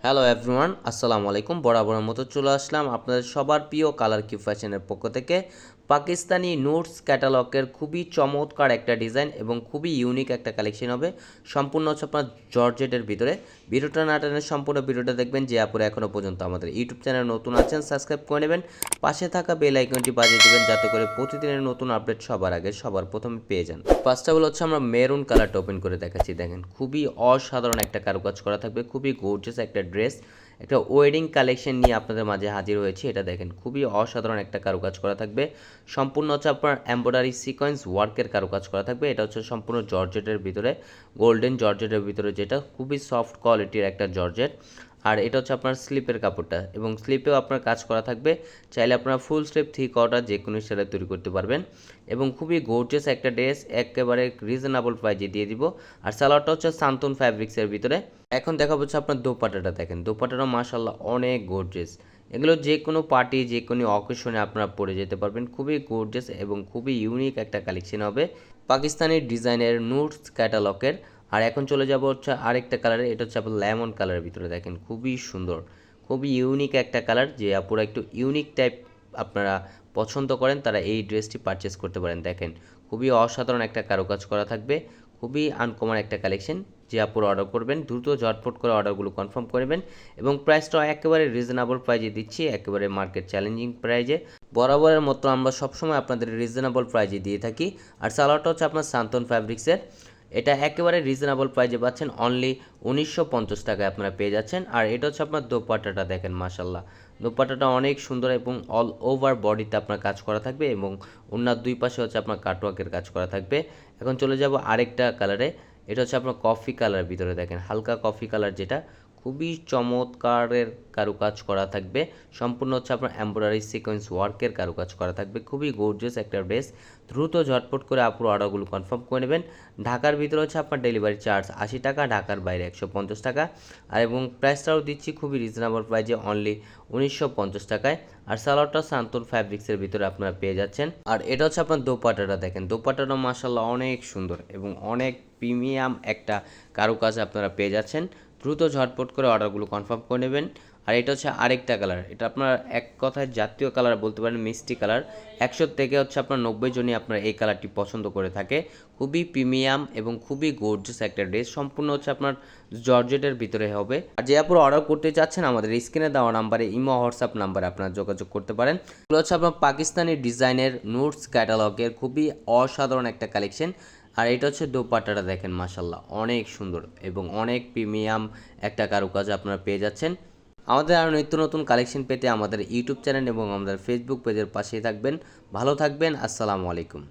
Hello everyone, আসসালামু আলাইকুম। বরাবরের মতো চলে আসলাম আপনাদের সবার প্রিয় কালার কিউ ফ্যাশনের পক্ষ থেকে পাকিস্তানি নোটস ক্যাটালগের খুবই চমৎকার একটা ডিজাইন এবং খুবই ইউনিক একটা কালেকশন হবে। সম্পূর্ণ হচ্ছে আপনার জর্জেটের ভিতরে। ভিডিওটা না টেনে সম্পূর্ণ ভিডিওটা দেখবেন। যে আপুরা এখনও পর্যন্ত আমাদের ইউটিউব চ্যানেল নতুন আছেন, সাবস্ক্রাইব করে নেবেন, পাশে থাকা বেল আইকনটি বাজিয়ে দেবেন যাতে করে প্রতিদিনের নতুন আপডেট সবার আগে সবার প্রথমে পেয়ে যান। ফার্স্ট অফ অল হচ্ছে আমরা মেরুন কালারটা ওপেন করে দেখাচ্ছি। দেখেন খুবই অসাধারণ একটা কারুকাজ করা থাকবে, খুবই গর্জিয়াস একটা ড্রেস, একটা ওয়েডিং কালেকশন নিয়ে আপনাদের মাঝে হাজির হয়েছি। এটা দেখেন খুবই অসাধারণ একটা কারুকাজ করা থাকবে। সম্পূর্ণ হচ্ছে আপনার এমব্রয়ডারি সিকোয়েন্স ওয়ার্কের কারুকাজ করা থাকবে। এটা হচ্ছে সম্পূর্ণ জর্জেটের ভিতরে, গোল্ডেন জর্জেটের ভিতরে, যেটা খুবই সফট কোয়ালিটির একটা জর্জেট। আর এটা হচ্ছে আপনার স্লিপের কাপড়টা, এবং স্লিপেও আপনার কাজ করা থাকবে। চাইলে আপনারা ফুল স্লিপ থ্রি কোয়ার্টার যে কোনো স্টাইলে তৈরি করতে পারবেন। এবং খুবই গর্জিয়াস একটা ড্রেস, একেবারে রিজনেবল প্রাইজে দিয়ে দিব। আর সালোয়ারটা হচ্ছে সান্তন ফ্যাব্রিক্সের ভিতরে। এখন দেখা হচ্ছে আপনার দোপাট্টাটা। দেখেন দোপাট্টাটা মাশাআল্লাহ অনেক গর্জিয়াস। এগুলো যে কোনো পার্টি, যে কোনো অকেশনে আপনারা পরে যেতে পারবেন। খুবই গর্জিয়াস এবং খুবই ইউনিক একটা কালেকশন হবে পাকিস্তানি ডিজাইনের নুটস ক্যাটালগের। আর এখন চলে যাব হচ্ছে আরেকটা কালারে। এটা হচ্ছে আপনার লেমন কালারের ভিতরে। দেখেন খুবই সুন্দর, খুবই ইউনিক একটা কালার। যে আপুরা একটু ইউনিক টাইপ আপনারা পছন্দ করেন তারা এই ড্রেসটি পারচেস করতে পারেন। দেখেন খুবই অসাধারণ একটা কারুকাজ করা থাকবে, খুবই আনকমন একটা কালেকশন। যে আপুরা অর্ডার করবেন দ্রুত ঝটপট করে অর্ডারগুলো কনফার্ম করবেন। এবং প্রাইসটাও একেবারে রিজনেবল প্রাইজে দিচ্ছি, একেবারে মার্কেট চ্যালেঞ্জিং প্রাইজে। বরাবরের মতো আমরা সবসময় আপনাদের রিজনেবল প্রাইজে দিয়ে থাকি। আর সালোয়ারটা হচ্ছে আপনার সান্তন ফ্যাব্রিক্সের। এটা একেবারে রিজনেবল প্রাইজে পাচ্ছেন, অনলি 1950 টাকায় আপনারা পেয়ে যাচ্ছেন। আর এটা হচ্ছে আপনার দোপাট্টাটা। দেখেন মাশাল্লাহ দোপাট্টাটা অনেক সুন্দর এবং অল ওভার বডিতে আপনার কাজ করা থাকবে, এবং ওনার দুই পাশে হচ্ছে আপনার কাটওয়ার্কের কাজ করা থাকবে। এখন চলে যাব আরেকটা কালারে। এটা হচ্ছে আপনার কফি কালার ভিতরে। দেখেন হালকা কফি কালার, যেটা খুবই চমৎকারের কারুকাজ করা থাকবে। সম্পূর্ণ হচ্ছে আপনার এমব্রয়ডারি সিকোয়েন্স ওয়ার্কের কারুকাজ করা থাকবে। খুবই গর্জিয়াস একটা ড্রেস। দ্রুত ঝটপট করে আপুর অর্ডারগুলো কনফার্ম করে নেবেন। ঢাকার ভিতরে হচ্ছে আপনার ডেলিভারি চার্জ 80 টাকা, ঢাকার বাইরে 150 টাকা। আর এবং প্রাইসটাও দিচ্ছি খুবই রিজনেবল প্রাইজে, অনলি 1950 টাকায়। আর সালোয়ারটা সান্তন ফ্যাব্রিক্সের ভিতরে আপনারা পেয়ে যাচ্ছেন। আর এটা হচ্ছে আপনার দোপাট্টাটা। দেখেন দোপাট্টাটা মাশাআল্লাহ অনেক সুন্দর এবং অনেক প্রিমিয়াম একটা কারুকাজ আপনারা পেয়ে যাচ্ছেন। দ্রুত ঝটপট করে অর্ডারগুলো কনফার্ম করে নেবেন। আর এটা হচ্ছে আরেকটা কালার। এটা আপনার এক কথায় জাতীয় কালার বলতে পারেন, মিষ্টি কালার। 100 থেকে হচ্ছে আপনার 90 জনই আপনার এই কালারটি পছন্দ করে থাকে। খুবই প্রিমিয়াম এবং খুবই গর্জিয়াস একটা ড্রেস। সম্পূর্ণ হচ্ছে আপনার জর্জেটের ভিতরে হবে। আর যে আপনারা অর্ডার করতে চাচ্ছেন আমাদের স্ক্রিনে দেওয়া নাম্বারে, ইমো হোয়াটসঅ্যাপ নাম্বারে আপনারা যোগাযোগ করতে পারেন। এগুলো হচ্ছে আপনার পাকিস্তানি ডিজাইনের নোটস ক্যাটালগের খুবই অসাধারণ একটা কালেকশন। আর এটা হচ্ছে দোপাট্টাটা। দেখেন মাশাল্লাহ অনেক সুন্দর এবং অনেক প্রিমিয়াম একটা কারুকাজ আপনারা পেয়ে যাচ্ছেন। আমাদের আরও নিত্য নতুন কালেকশন পেতে আমাদের ইউটিউব চ্যানেল এবং আমাদের ফেসবুক পেজের পাশেই থাকবেন। ভালো থাকবেন। আসসালামু আলাইকুম।